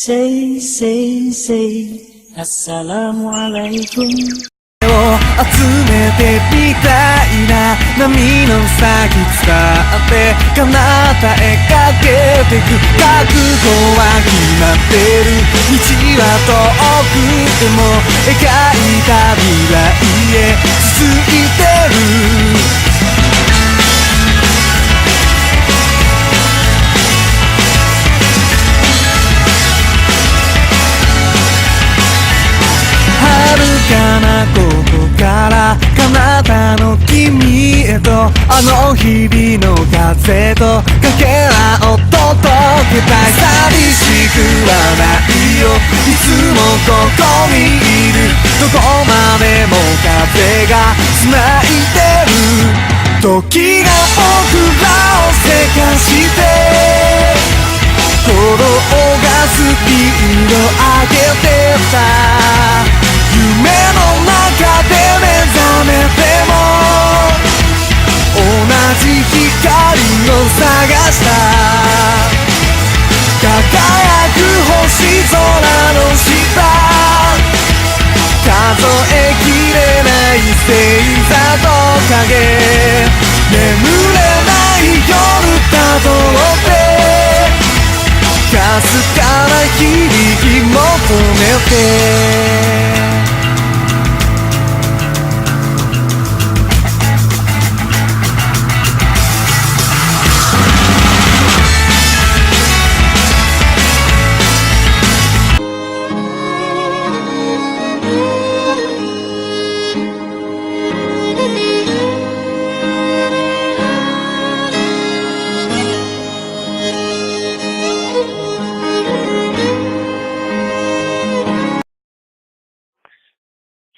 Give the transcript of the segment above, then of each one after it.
Say Assalamualaikum 集めてみたいな波の先伝って彼方へかけてく覚悟は決まってる道は遠くても描いた未来へ続いてる遥かなここから彼方の君へとあの日々の風とかけらを届けたい寂しくはないよいつもここにいるどこまでも風が繋いでる時が僕らをせかして鼓動がスピード上げてた夢の中で目覚めても同じ光を探した輝く星空の下数えきれない星座と影眠れない夜たどってかすかな響き求めて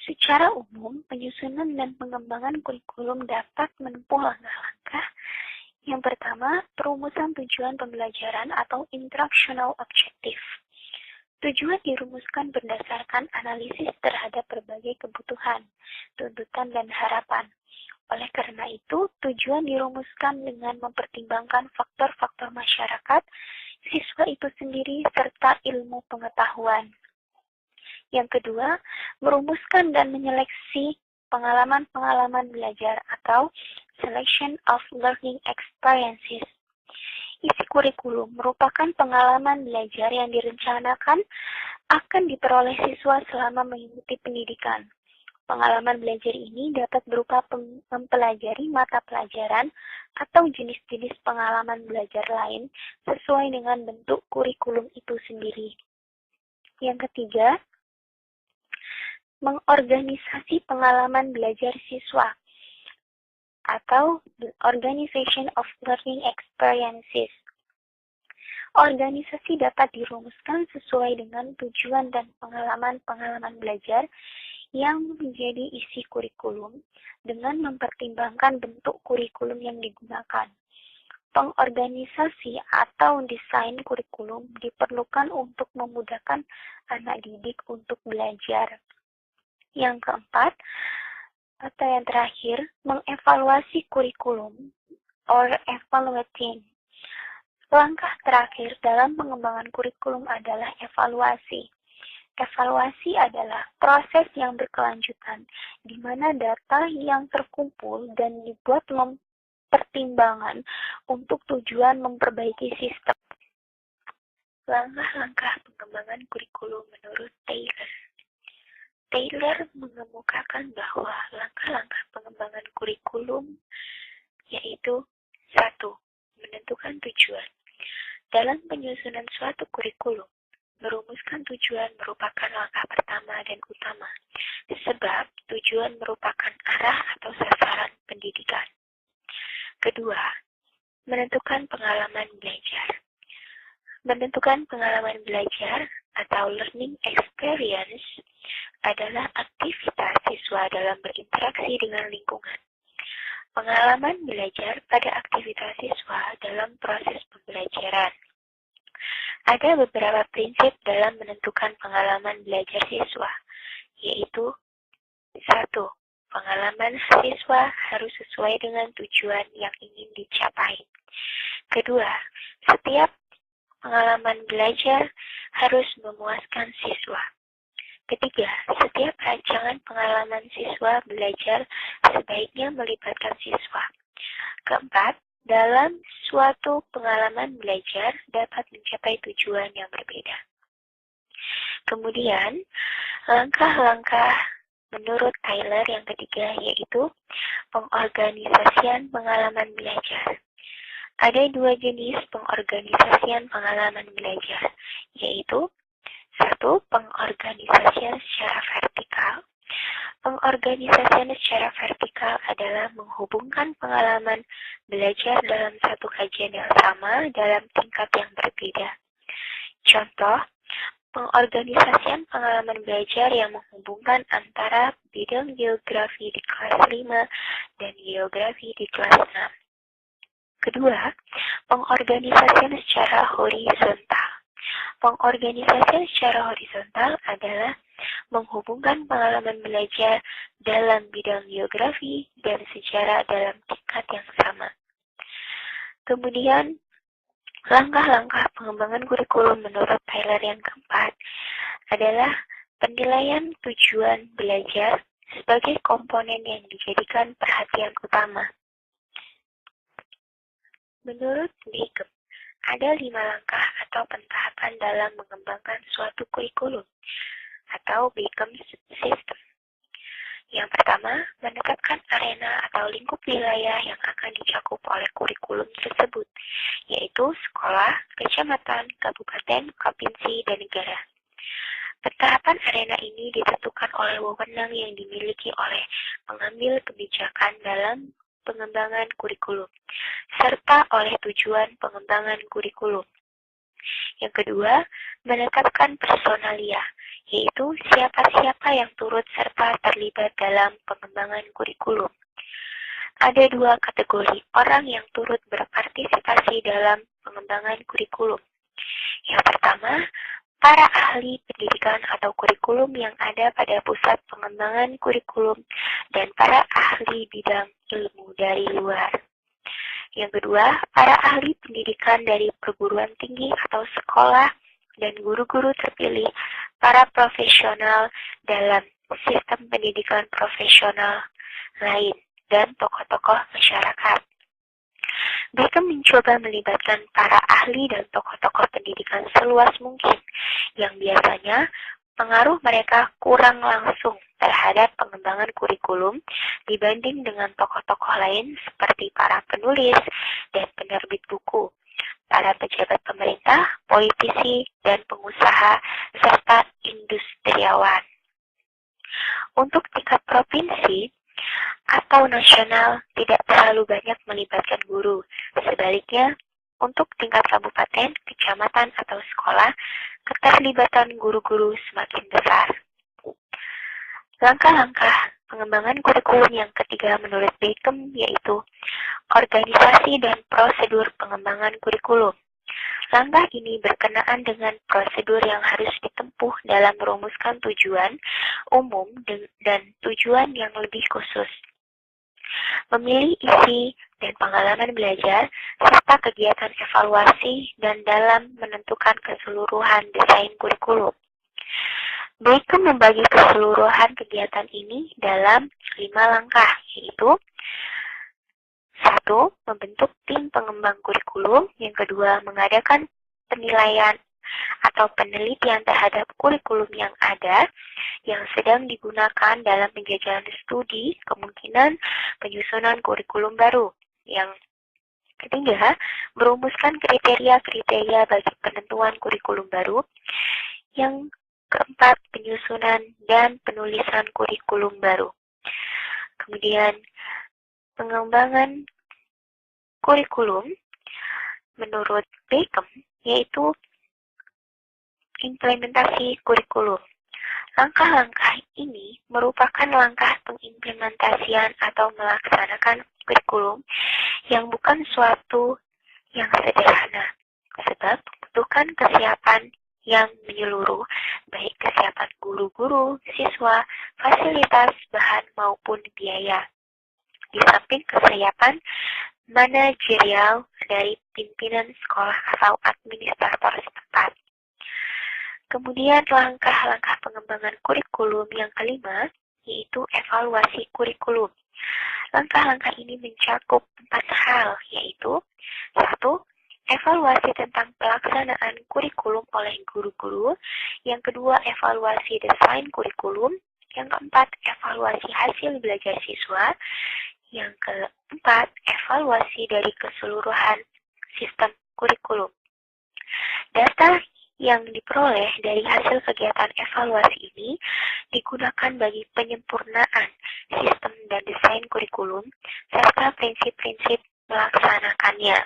Secara umum, penyusunan dan pengembangan kurikulum dapat menempuh langkah-langkah. Yang pertama, perumusan tujuan pembelajaran atau instructional objective. Tujuan dirumuskan berdasarkan analisis terhadap berbagai kebutuhan, tuntutan, dan harapan. Oleh karena itu, tujuan dirumuskan dengan mempertimbangkan faktor-faktor masyarakat, siswa itu sendiri, serta ilmu pengetahuan. Yang kedua, merumuskan dan menyeleksi pengalaman-pengalaman belajar atau selection of learning experiences. Isi kurikulum merupakan pengalaman belajar yang direncanakan akan diperoleh siswa selama mengikuti pendidikan. Pengalaman belajar ini dapat berupa mempelajari mata pelajaran atau jenis-jenis pengalaman belajar lain sesuai dengan bentuk kurikulum itu sendiri. Yang ketiga, mengorganisasi pengalaman belajar siswa atau Organization of Learning Experiences. Organisasi dapat dirumuskan sesuai dengan tujuan dan pengalaman-pengalaman belajar yang menjadi isi kurikulum dengan mempertimbangkan bentuk kurikulum yang digunakan. Pengorganisasi atau desain kurikulum diperlukan untuk memudahkan anak didik untuk belajar. Yang keempat, atau yang terakhir, mengevaluasi kurikulum or evaluating. Langkah terakhir dalam pengembangan kurikulum adalah evaluasi. Evaluasi adalah proses yang berkelanjutan, di mana data yang terkumpul dan dibuat pertimbangan untuk tujuan memperbaiki sistem. Langkah-langkah pengembangan kurikulum menurut Taylor. Taylor mengemukakan bahwa langkah-langkah pengembangan kurikulum yaitu 1. Menentukan tujuan. Dalam penyusunan suatu kurikulum, merumuskan tujuan merupakan langkah pertama dan utama, sebab tujuan merupakan arah atau sasaran pendidikan. Kedua, menentukan pengalaman belajar. Menentukan pengalaman belajar atau learning experience adalah aktivitas siswa dalam berinteraksi dengan lingkungan. Pengalaman belajar pada aktivitas siswa dalam proses pembelajaran. Ada beberapa prinsip dalam menentukan pengalaman belajar siswa, yaitu 1. Pengalaman siswa harus sesuai dengan tujuan yang ingin dicapai. Kedua, setiap pengalaman belajar harus memuaskan siswa. Ketiga, setiap rancangan pengalaman siswa belajar sebaiknya melibatkan siswa. Keempat, dalam suatu pengalaman belajar dapat mencapai tujuan yang berbeda. Kemudian, langkah-langkah menurut Tyler yang ketiga yaitu pengorganisasian pengalaman belajar. Ada dua jenis pengorganisasian pengalaman belajar, yaitu satu, pengorganisasian secara vertikal. Pengorganisasian secara vertikal adalah menghubungkan pengalaman belajar dalam satu kajian yang sama dalam tingkat yang berbeda. Contoh, pengorganisasian pengalaman belajar yang menghubungkan antara bidang geografi di kelas 5 dan geografi di kelas 6. Kedua, pengorganisasian secara horizontal. Pengorganisasian secara horizontal adalah menghubungkan pengalaman belajar dalam bidang geografi dan sejarah dalam tingkat yang sama. Kemudian, langkah-langkah pengembangan kurikulum menurut Tyler yang keempat adalah penilaian tujuan belajar sebagai komponen yang dijadikan perhatian utama. Menurut Bacon, ada 5 langkah atau pentahapan dalam mengembangkan suatu kurikulum atau Bacon System. Yang pertama, menetapkan arena atau lingkup wilayah yang akan dicakup oleh kurikulum tersebut, yaitu sekolah, kecamatan, kabupaten, provinsi, dan negara. Pentahapan arena ini ditentukan oleh wewenang yang dimiliki oleh pengambil kebijakan dalam pengembangan kurikulum, serta oleh tujuan pengembangan kurikulum. Yang kedua, menetapkan personalia, yaitu siapa-siapa yang turut serta terlibat dalam pengembangan kurikulum. Ada 2 kategori orang yang turut berpartisipasi dalam pengembangan kurikulum. Yang pertama, para ahli pendidikan atau kurikulum yang ada pada pusat pengembangan kurikulum dan para ahli bidang ilmu dari luar. Yang kedua, para ahli pendidikan dari perguruan tinggi atau sekolah dan guru-guru terpilih, para profesional dalam sistem pendidikan profesional lain, dan tokoh-tokoh masyarakat. Bacon mencoba melibatkan para ahli dan tokoh-tokoh pendidikan seluas mungkin, yang biasanya pengaruh mereka kurang langsung terhadap pengembangan kurikulum dibanding dengan tokoh-tokoh lain seperti para penulis dan penerbit buku, para pejabat pemerintah, politisi, dan pengusaha, serta industriawan. Untuk tingkat provinsi atau nasional tidak terlalu banyak melibatkan guru. Sebaliknya, untuk tingkat kabupaten, kecamatan, atau sekolah, keterlibatan guru-guru semakin besar. Langkah-langkah pengembangan kurikulum yang ketiga menurut Bacon yaitu organisasi dan prosedur pengembangan kurikulum. Langkah ini berkenaan dengan prosedur yang harus ditempuh dalam merumuskan tujuan umum dan tujuan yang lebih khusus. Memilih isi dan pengalaman belajar, serta kegiatan evaluasi dan dalam menentukan keseluruhan desain kurikulum. Bacon membagi keseluruhan kegiatan ini dalam 5 langkah, yaitu 1. Membentuk tim pengembang kurikulum. Yang kedua, mengadakan penilaian atau penelitian terhadap kurikulum yang ada yang sedang digunakan dalam penjajahan studi kemungkinan penyusunan kurikulum baru. Yang ketiga, merumuskan kriteria-kriteria bagi penentuan kurikulum baru. Yang keempat, penyusunan dan penulisan kurikulum baru. Kemudian, pengembangan kurikulum menurut Bacon yaitu implementasi kurikulum. Langkah-langkah ini merupakan langkah pengimplementasian atau melaksanakan kurikulum yang bukan suatu yang sederhana, sebab membutuhkan kesiapan yang menyeluruh, baik kesiapan guru-guru, siswa, fasilitas, bahan maupun biaya. Di samping kesiapan manajerial dari pimpinan sekolah atau administrator setempat. Kemudian langkah-langkah pengembangan kurikulum yang kelima, yaitu evaluasi kurikulum. Langkah-langkah ini mencakup 4 hal, yaitu 1. Evaluasi tentang pelaksanaan kurikulum oleh guru-guru. Yang kedua, evaluasi desain kurikulum. Yang keempat, evaluasi hasil belajar siswa. Yang keempat, evaluasi dari keseluruhan sistem kurikulum. Data yang diperoleh dari hasil kegiatan evaluasi ini digunakan bagi penyempurnaan sistem dan desain kurikulum serta prinsip-prinsip melaksanakannya.